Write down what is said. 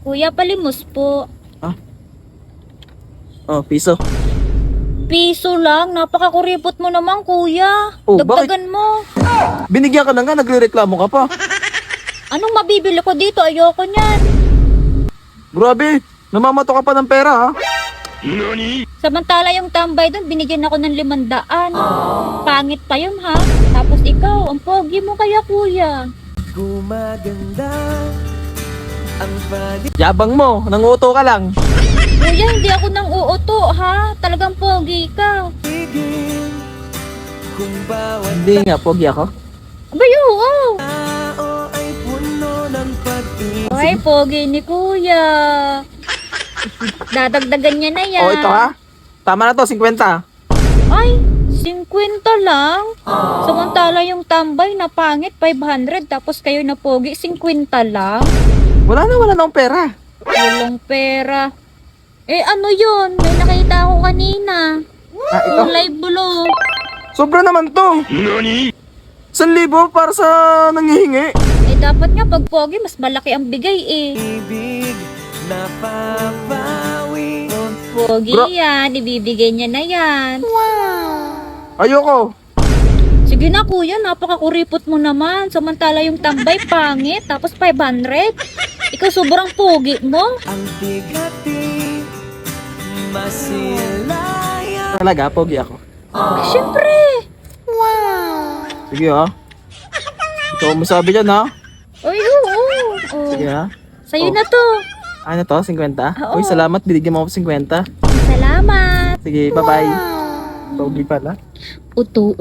Kuya, palimos po. Oh, piso. Piso lang, napakakuripot mo naman kuya. Oh, Dagdagan mo. Binigyan ka na nga, nagrereklamo ka pa. Anong mabibili ko dito? Ayoko niyan. Grabe, namamato ka pa ng pera ha. Samantala yung tambay doon, binigyan ako ng 500. Pangit pa yun ha. Tapos ikaw, ang pogi mo kaya kuya. Gumaganda ang paligid. Yabang mo, nanguto ka lang. Kuya, hindi ako nang uuto ha. Talagang pogi ka. Kung bawat Hindi nga, pogi ako. Abay, oo. tao ay puno ng pag-ibig. Ay, pogi ni kuya. Dadagdagan niya na yan. Oh, ito ha. Tama na to, 50. Ay, 50 lang. Samantala yung tambay na pangit, 500. Tapos kayo na pogi, 50 lang. Wala na akong pera. Walang pera. Eh ano yun? May nakita ako kanina. Ito. Kulay blue. Sobra naman to. 1,000 para sa nangihingi. Eh dapat nga pag pogi, mas malaki ang bigay eh. Ibig na papawi. Pogi yan, ibibigay niya na yan. Ayoko. Sige na kuya, napakakuripot mo naman. Samantala yung tambay pangit, tapos 500. Ikaw sobrang pogi mo. Ang bigati masilaya. Talaga, pogi ako. Ah, syempre. Sige ha. Ikaw masabi dyan ha. Ay, oo. Oh. Sige ha. Sa'yo Oh. na to. Ano to, 50? Oo. Uy, salamat, binigyan mo ako 50. Salamat. Sige, bye-bye. Pogi pala. Uto.